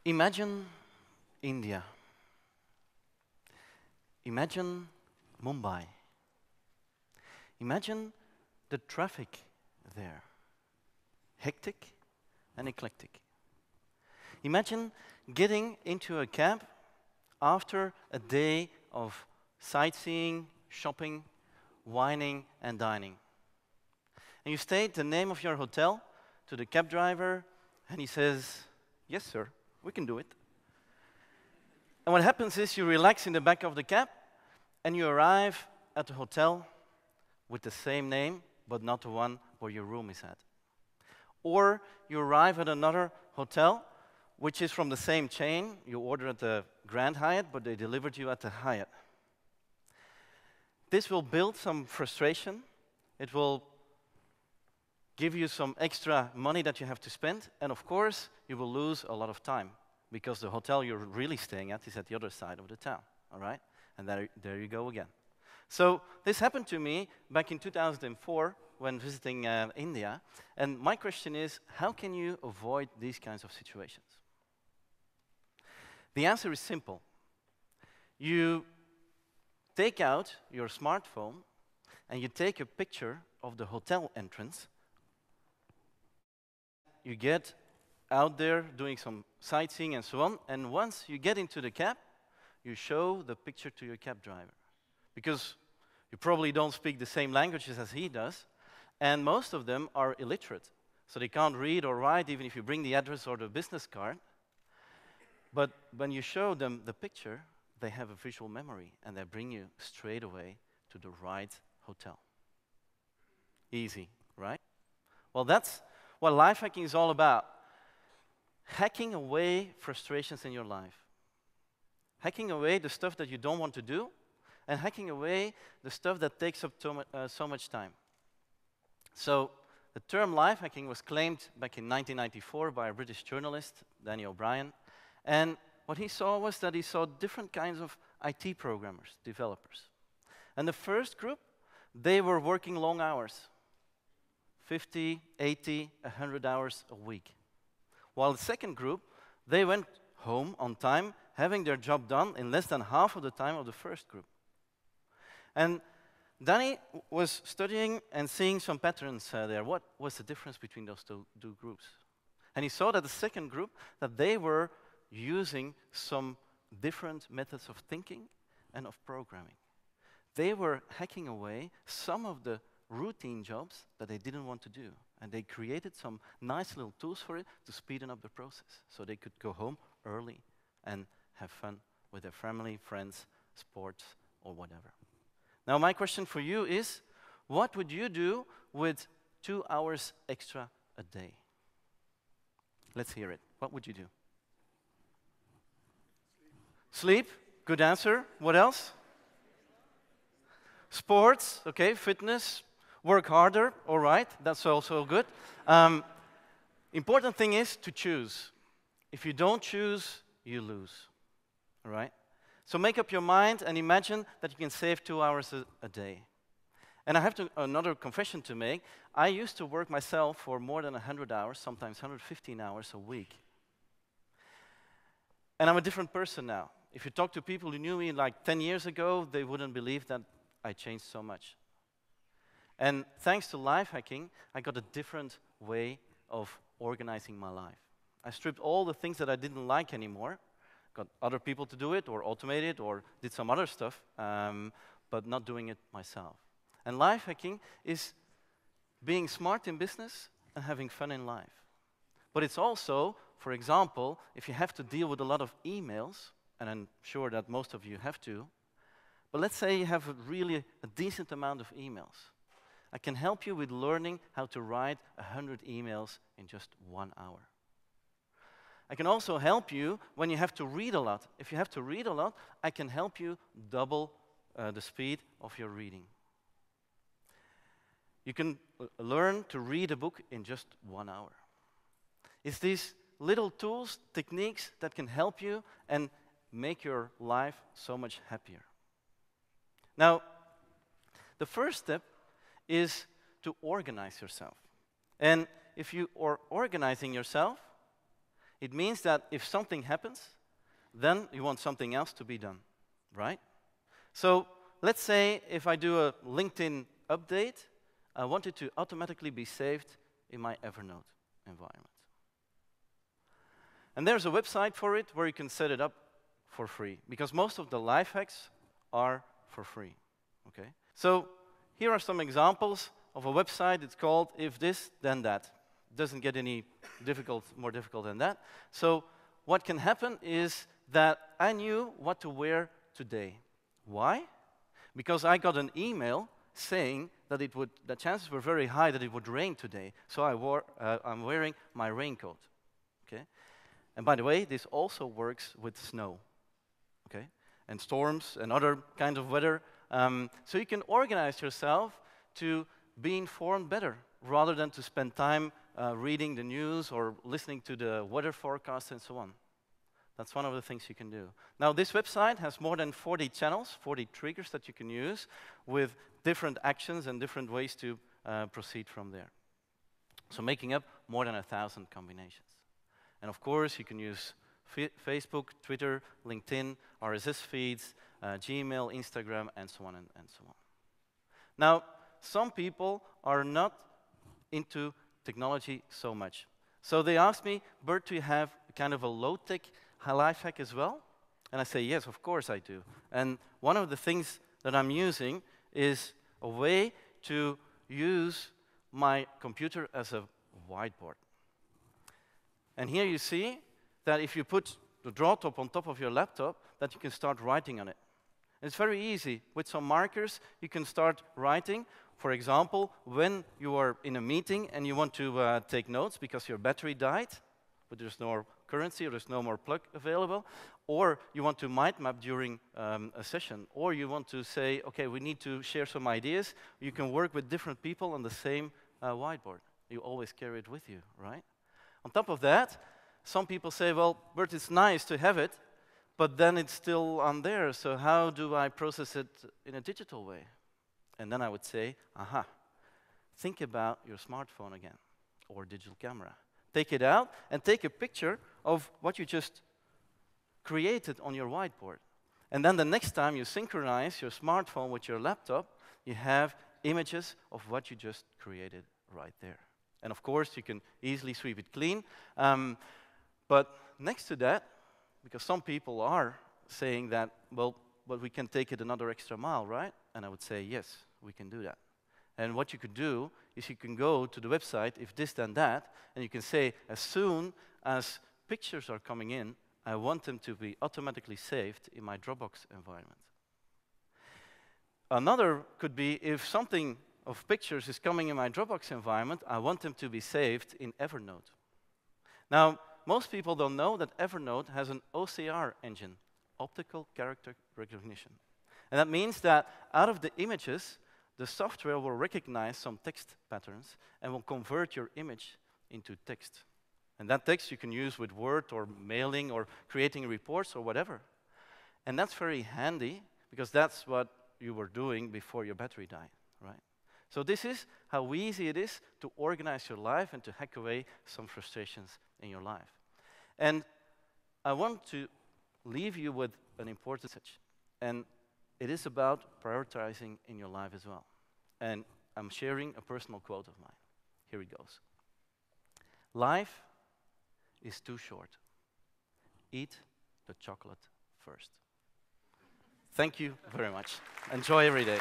Imagine India. Imagine Mumbai. Imagine the traffic there. Hectic and eclectic. Imagine getting into a cab after a day of sightseeing, shopping, wining, and dining. And you state the name of your hotel to the cab driver, and he says, "Yes, sir, we can do it." And what happens is you relax in the back of the cab, and you arrive at the hotel with the same name, but not the one where your room is at. Or you arrive at another hotel, which is from the same chain. You order at the Grand Hyatt, but they delivered you at the Hyatt. This will build some frustration. It will give you some extra money that you have to spend, and of course, you will lose a lot of time, because the hotel you're really staying at is at the other side of the town, all right? And there you go again. So this happened to me back in 2004 when visiting India, and my question is, how can you avoid these kinds of situations? The answer is simple. You take out your smartphone and you take a picture of the hotel entrance. You get out there doing some sightseeing and so on, and once you get into the cab, you show the picture to your cab driver. Because you probably don't speak the same languages as he does, and most of them are illiterate. So they can't read or write, even if you bring the address or the business card. But when you show them the picture, they have a visual memory, and they bring you straight away to the right hotel. Easy, right? Well, that's what life hacking is all about. Hacking away frustrations in your life. Hacking away the stuff that you don't want to do, and hacking away the stuff that takes up so much time. So the term life hacking was claimed back in 1994 by a British journalist, Danny O'Brien, and what he saw was that he saw different kinds of IT programmers, developers. And the first group, they were working long hours, 50, 80, 100 hours a week. While the second group, they went home on time, having their job done in less than half of the time of the first group. And Danny was studying and seeing some patterns there. What was the difference between those two groups? And he saw that the second group, that they were using some different methods of thinking and of programming. They were hacking away some of the routine jobs that they didn't want to do. And they created some nice little tools for it to speeden up the process, so they could go home early and have fun with their family, friends, sports, or whatever. Now, my question for you is, what would you do with 2 hours extra a day? Let's hear it. What would you do? Sleep. Good answer. What else? Sports. Okay, fitness. Work harder. All right, that's also good. Important thing is to choose. If you don't choose, you lose. All right? So make up your mind and imagine that you can save 2 hours a day. And I have another confession to make. I used to work myself for more than 100 hours, sometimes 115 hours a week. And I'm a different person now. If you talk to people who knew me like 10 years ago, they wouldn't believe that I changed so much. And thanks to life hacking, I got a different way of organizing my life. I stripped all the things that I didn't like anymore, got other people to do it, or automate it, or did some other stuff, but not doing it myself. And life hacking is being smart in business and having fun in life. But it's also, for example, if you have to deal with a lot of emails, and I'm sure that most of you have to, but let's say you have a decent amount of emails. I can help you with learning how to write 100 emails in just 1 hour. I can also help you when you have to read a lot. If you have to read a lot, I can help you double the speed of your reading. You can learn to read a book in just 1 hour. It's these little tools, techniques that can help you and make your life so much happier. Now, the first step is to organize yourself. And if you are organizing yourself, It means that if something happens, then you want something else to be done, right? So let's say if I do a LinkedIn update, I want it to automatically be saved in my Evernote environment. And there's a website for it where you can set it up for free, because most of the life hacks are for free, okay? So here are some examples of a website. It's called If This, Then That. It doesn't get any more difficult than that. So what can happen is that I knew what to wear today. Why? Because I got an email saying that the chances were very high that it would rain today. So I'm wearing my raincoat, okay? And by the way, this also works with snow, okay? And storms and other kinds of weather. So you can organize yourself to be informed better, rather than to spend time reading the news or listening to the weather forecast and so on. That's one of the things you can do. Now, this website has more than 40 channels, 40 triggers that you can use with different actions and different ways to proceed from there. So making up more than 1,000 combinations. And of course, you can use Facebook, Twitter, LinkedIn, RSS feeds, Gmail, Instagram, and so on and so on. Now, some people are not into technology so much. So they asked me, Bert, do you have kind of a low-tech life hack as well? And I say, yes, of course I do. And one of the things that I'm using is a way to use my computer as a whiteboard. And here you see that if you put the draw top on top of your laptop, that you can start writing on it. And it's very easy. With some markers, you can start writing. For example, when you are in a meeting and you want to take notes because your battery died, but there's no more currency or there's no more plug available, or you want to mind map during a session, or you want to say, okay, we need to share some ideas, you can work with different people on the same whiteboard. You always carry it with you, right? On top of that, some people say, well, Bert, it's nice to have it, but then it's still on there, so how do I process it in a digital way? And then I would say, aha, think about your smartphone again, or digital camera. Take it out and take a picture of what you just created on your whiteboard. And then the next time you synchronize your smartphone with your laptop, you have images of what you just created right there. And of course, you can easily sweep it clean. But next to that, because some people are saying that, well, but we can take it another extra mile, right? And I would say, yes, we can do that. And what you could do is you can go to the website, If This Then That, and you can say, as soon as pictures are coming in, I want them to be automatically saved in my Dropbox environment. Another could be, if something of pictures is coming in my Dropbox environment, I want them to be saved in Evernote. Now, most people don't know that Evernote has an OCR engine, optical character recognition. And that means that out of the images, the software will recognize some text patterns and will convert your image into text. And that text you can use with Word or mailing or creating reports or whatever. And that's very handy, because that's what you were doing before your battery died, right? So this is how easy it is to organize your life and to hack away some frustrations in your life. And I want to leave you with an important message. And it is about prioritizing in your life as well. And I'm sharing a personal quote of mine. Here it goes. Life is too short. Eat the chocolate first. Thank you very much. Enjoy every day.